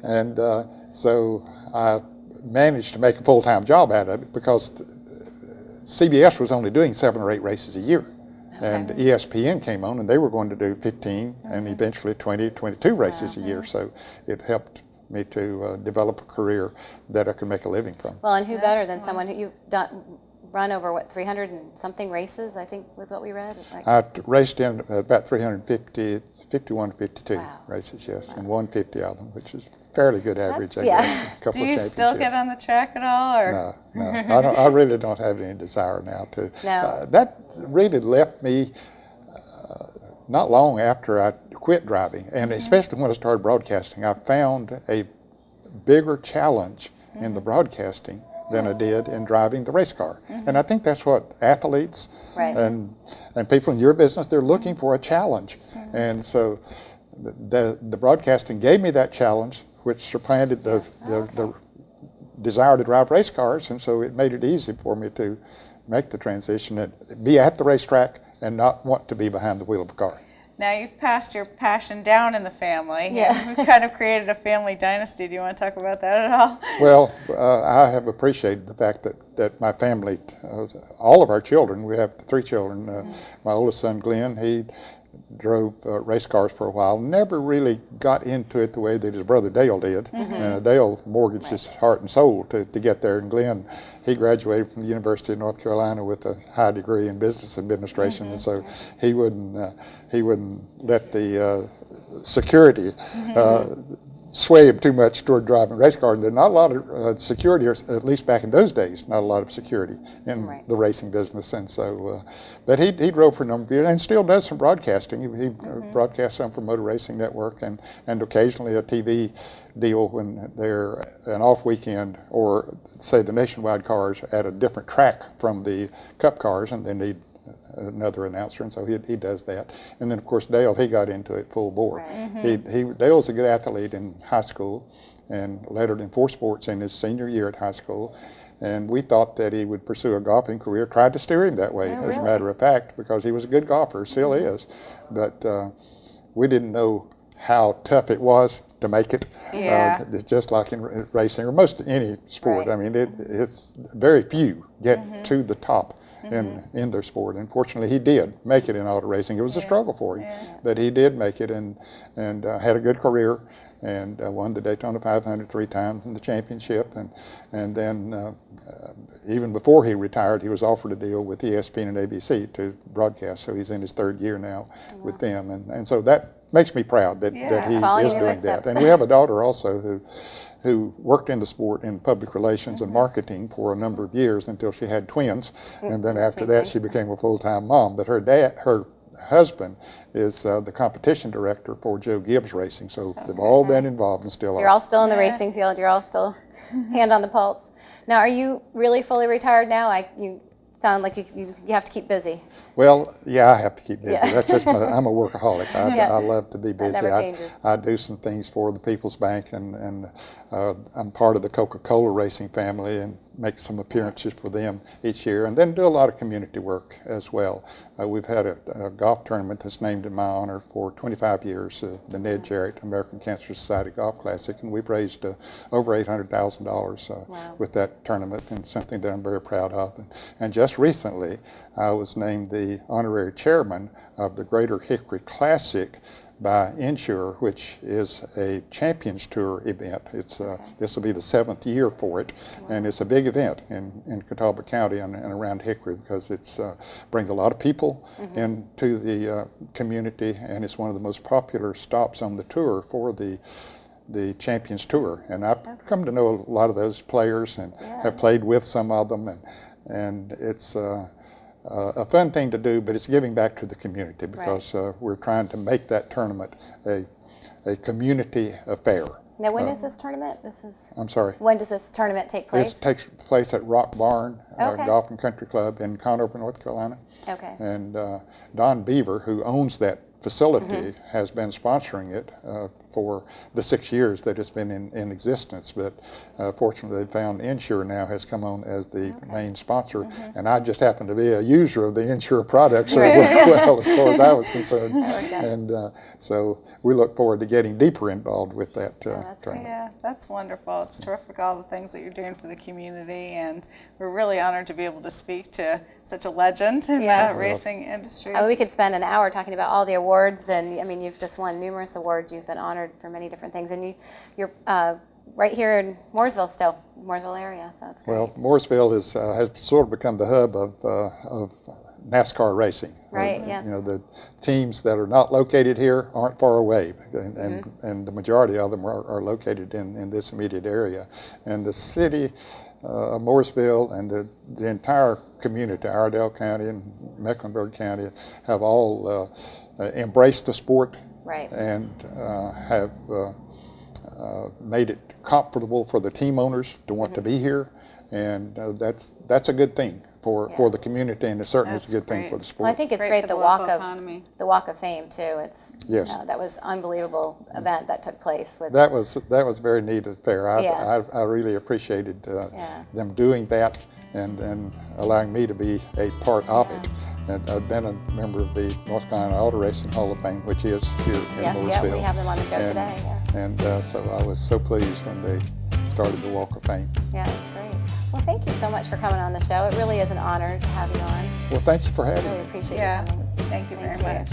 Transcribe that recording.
And so I managed to make a full-time job out of it because CBS was only doing 7 or 8 races a year. And ESPN came on, and they were going to do 15 and eventually 20, 22 races a year. So it helped me to develop a career that I could make a living from. Well, and who better than someone who you've run over, what, 300 and something races, I think was what we read? Like, I raced in about 350, 51 to 52 races, yes, and won 50 of them, which is fairly good average. I guess. Do you still get on the track at all? Or? No, I really don't have any desire now to. No. That really left me not long after I quit driving, and especially when I started broadcasting, I found a bigger challenge in the broadcasting than I did in driving the race car. And I think that's what athletes and people in your business, they're looking for a challenge. And so the broadcasting gave me that challenge, which supplanted the desire to drive race cars, and so it made it easy for me to make the transition and be at the racetrack and not want to be behind the wheel of a car. Now you've passed your passion down in the family. Yeah. We've kind of created a family dynasty. Do you want to talk about that at all? Well, I have appreciated the fact that my family, all of our children, we have 3 children. My oldest son, Glenn, he drove race cars for a while, never really got into it the way that his brother Dale did. Dale mortgaged his heart and soul to get there, and Glenn, he graduated from the University of North Carolina with a high degree in business administration, and so he wouldn't let the security sway him too much toward driving race cars. There's not a lot of security, or at least back in those days, not a lot of security in the racing business. And so, but he drove for a number of years and still does some broadcasting. He broadcasts some for Motor Racing Network and occasionally a TV deal when they're an off weekend, or say the nationwide cars at a different track from the Cup cars, and they need another announcer, and so he does that. And then of course Dale, he got into it full bore. Dale was a good athlete in high school and lettered in 4 sports in his senior year at high school, and we thought that he would pursue a golfing career, tried to steer him that way, as a matter of fact, because he was a good golfer, still is, but we didn't know how tough it was to make it. It's just like in racing or most any sport. I mean, it's very few get to the top in their sport. And fortunately, he did make it in auto racing. It was a struggle for him, but he did make it and had a good career and won the Daytona 500 3 times in the championship. And then even before he retired, he was offered a deal with ESPN and ABC to broadcast. So he's in his 3rd year now with them. And so that makes me proud that he is doing that. And we have a daughter also who worked in the sport in public relations and marketing for a number of years until she had twins, and then after that she became a full-time mom. But her husband is the competition director for Joe Gibbs Racing, so they've all been involved and still are. You're all still in the racing field. You're all still hand on the pulse. Now, are you really fully retired now? You sound like you have to keep busy. Well, yeah, I have to keep busy. That's just I'm a workaholic. I love to be busy. That never changes. I do some things for the People's Bank, and I'm part of the Coca-Cola racing family and make some appearances for them each year, and then do a lot of community work as well. We've had a golf tournament that's named in my honor for 25 years, the Ned Jarrett American Cancer Society Golf Classic, and we've raised over $800,000 with that tournament, and something that I'm very proud of. And just recently, I was named the honorary chairman of the Greater Hickory Classic by Insure, which is a Champions Tour event. It's this will be the 7th year for it, and it's a big event in Catawba County and around Hickory, because it's brings a lot of people into the community, and it's one of the most popular stops on the tour for the Champions Tour. And I've come to know a lot of those players and have played with some of them, and it's a fun thing to do, but it's giving back to the community, because we're trying to make that tournament a community affair. Now, when is this tournament? I'm sorry. When does this tournament take place? It takes place at Rock Barn Golf and Country Club in Conover, North Carolina. Okay. And Don Beaver, who owns that facility has been sponsoring it for the 6 years that it's been in existence. But fortunately, they found Insure now has come on as the main sponsor, and I just happen to be a user of the Insure products as well, as far as I was concerned. And so we look forward to getting deeper involved with that training. Yeah, that's wonderful. It's terrific, all the things that you're doing for the community, and we're really honored to be able to speak to such a legend in the racing industry. I mean, we could spend an hour talking about all the awards, and I mean, you've just won numerous awards. You've been honored for many different things, and you're right here in Mooresville still, Mooresville area. So that's great. Well, Mooresville has sort of become the hub of NASCAR racing. Right. Yes. You know, the teams that are not located here aren't far away, and the majority of them are located in this immediate area, and the city of Mooresville and the entire community, Iredell County and Mecklenburg County, have all embraced the sport, right, and have made it comfortable for the team owners to want to be here, and that's a good thing for the community, and it certainly is a good thing for the sport. Well, I think it's great the Walk of Fame too. It's that was unbelievable event that took place. That was very neat affair. I really appreciated them doing that and allowing me to be a part of it. And I've been a member of the North Carolina Auto Racing Hall of Fame, which is here in Mooresville. Yes, we have them on the show today. And so I was so pleased when they started the Walk of Fame. Yeah, that's great. Well, thank you so much for coming on the show. It really is an honor to have you on. Well, thanks for having me. I really appreciate you coming. Thank you very much.